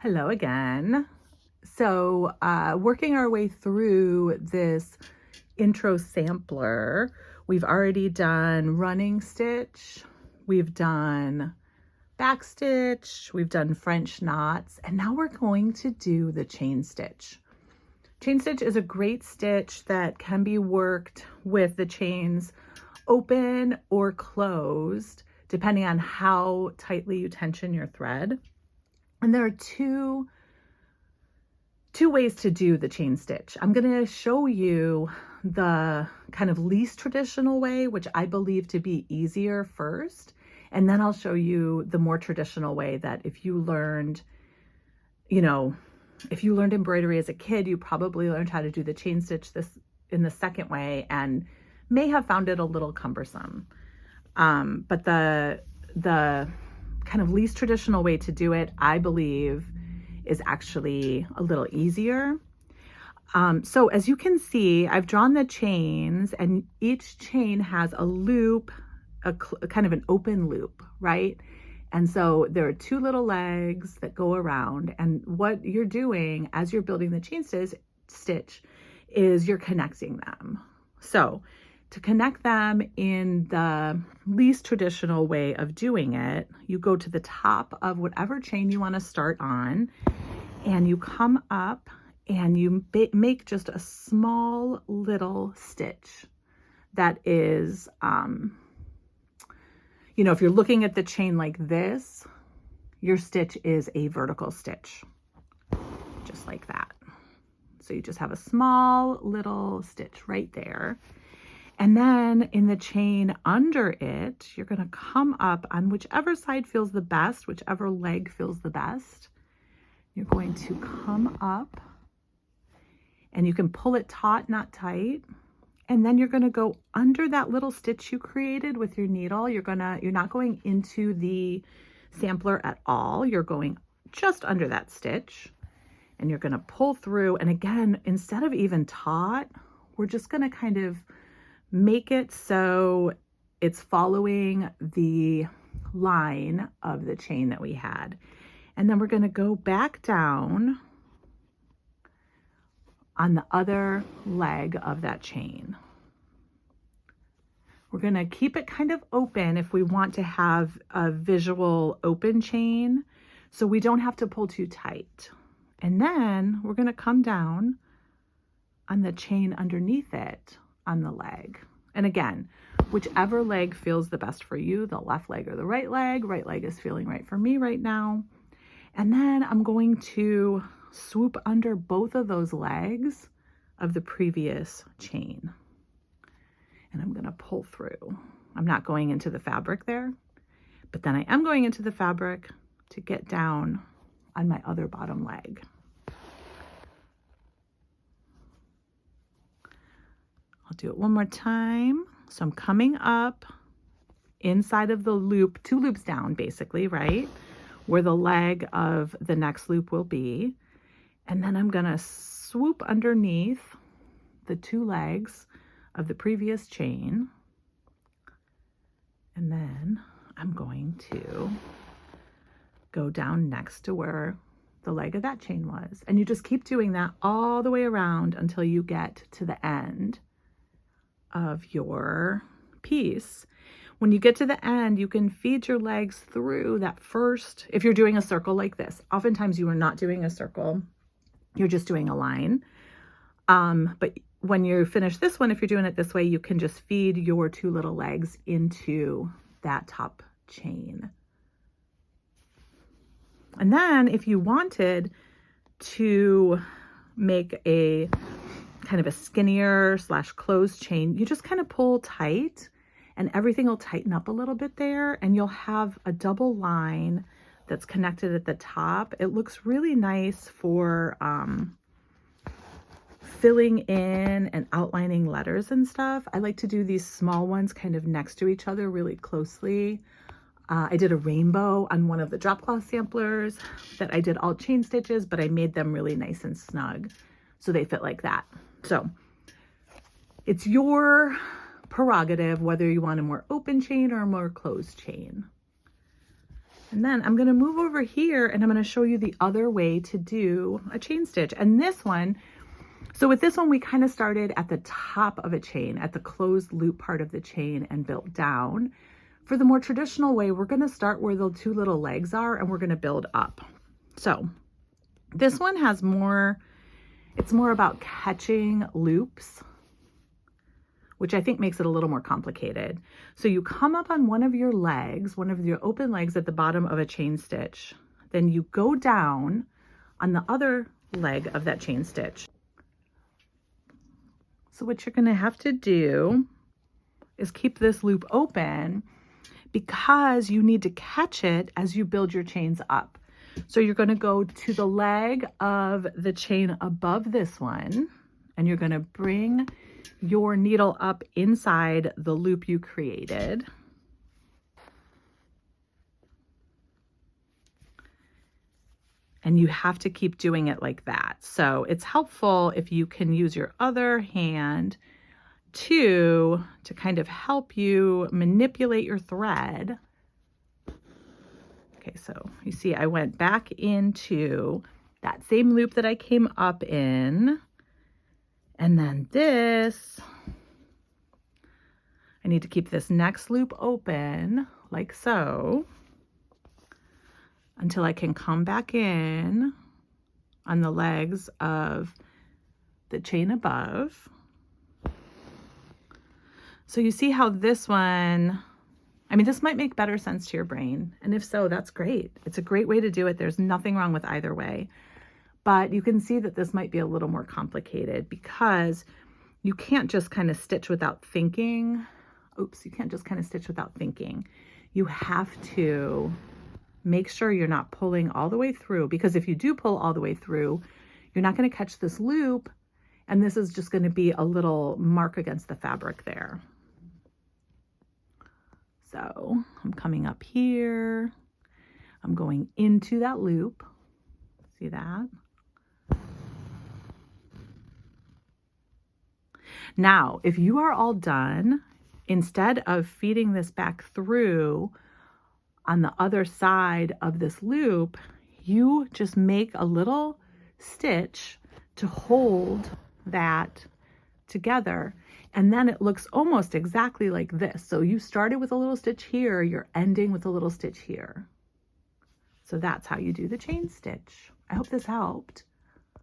Hello again. So, working our way through this intro sampler, we've already done running stitch, we've done back stitch, we've done French knots, and now we're going to do the chain stitch. Chain stitch is a great stitch that can be worked with the chains open or closed, depending on how tightly you tension your thread. And there are two ways to do the chain stitch. I'm going to show you the kind of least traditional way, which I believe to be easier first. And then I'll show you the more traditional way that if you learned embroidery as a kid, you probably learned how to do the chain stitch this in the second way and may have found it a little cumbersome. But the kind of least traditional way to do it, I believe, is actually a little easier. So as you can see, I've drawn the chains, and each chain has a loop, a kind of an open loop, right? And so there are two little legs that go around, and what you're doing as you're building the chain stitch is you're connecting them. So to connect them in the least traditional way of doing it, you go to the top of whatever chain you want to start on, and you come up and you make just a small little stitch that is, if you're looking at the chain like this, your stitch is a vertical stitch, just like that. So you just have a small little stitch right there. And then in the chain under it, you're going to come up on whichever side feels the best, whichever leg feels the best. You're going to come up, and you can pull it taut, not tight. And then you're going to go under that little stitch you created with your needle. You're not going into the sampler at all. You're going just under that stitch, and you're going to pull through. And again, instead of even taut, we're just going to kind of make it so it's following the line of the chain that we had. And then we're going to go back down on the other leg of that chain. We're going to keep it kind of open if we want to have a visual open chain, so we don't have to pull too tight. And then we're going to come down on the chain underneath it on the leg. And again, whichever leg feels the best for you, the left leg or the right leg is feeling right for me right now. And then I'm going to swoop under both of those legs of the previous chain. And I'm going to pull through. I'm not going into the fabric there, but then I am going into the fabric to get down on my other bottom leg. I'll do it one more time. So I'm coming up inside of the loop, 2 loops down basically, right? Where the leg of the next loop will be. And then I'm going to swoop underneath the 2 legs of the previous chain. And then I'm going to go down next to where the leg of that chain was. And you just keep doing that all the way around until you get to the end of your piece. When you get to the end, you can feed your legs through that first, if you're doing a circle like this. Oftentimes you are not doing a circle, you're just doing a line. But when you finish this one, if you're doing it this way, you can just feed your 2 little legs into that top chain. And then if you wanted to make a kind of a skinnier / closed chain, you just kind of pull tight and everything will tighten up a little bit there, and you'll have a double line that's connected at the top. It looks really nice for filling in and outlining letters and stuff. I like to do these small ones kind of next to each other really closely. I did a rainbow on one of the drop cloth samplers that I did all chain stitches, but I made them really nice and snug so they fit like that. So it's your prerogative whether you want a more open chain or a more closed chain. And then I'm going to move over here and I'm going to show you the other way to do a chain stitch. And this one, so with this one, we kind of started at the top of a chain, at the closed loop part of the chain, and built down. For the more traditional way, we're going to start where the two little legs are and we're going to build up. So this one has more, it's more about catching loops, which I think makes it a little more complicated. So you come up on one of your legs, one of your open legs at the bottom of a chain stitch. Then you go down on the other leg of that chain stitch. So what you're going to have to do is keep this loop open because you need to catch it as you build your chains up. So you're going to go to the leg of the chain above this one, and you're going to bring your needle up inside the loop you created. And you have to keep doing it like that. So it's helpful if you can use your other hand to kind of help you manipulate your thread. Okay, so you see I went back into that same loop that I came up in. And then this, I need to keep this next loop open like so until I can come back in on the legs of the chain above. So you see how this one, I mean, this might make better sense to your brain. And if so, that's great. It's a great way to do it. There's nothing wrong with either way. But you can see that this might be a little more complicated because you can't just kind of stitch without thinking. Oops, you can't just kind of stitch without thinking. You have to make sure you're not pulling all the way through, because if you do pull all the way through, you're not going to catch this loop. And this is just going to be a little mark against the fabric there. So I'm coming up here. I'm going into that loop. See that? Now, if you are all done, instead of feeding this back through on the other side of this loop, you just make a little stitch to hold that together. And then it looks almost exactly like this. So you started with a little stitch here, you're ending with a little stitch here. So that's how you do the chain stitch. I hope this helped.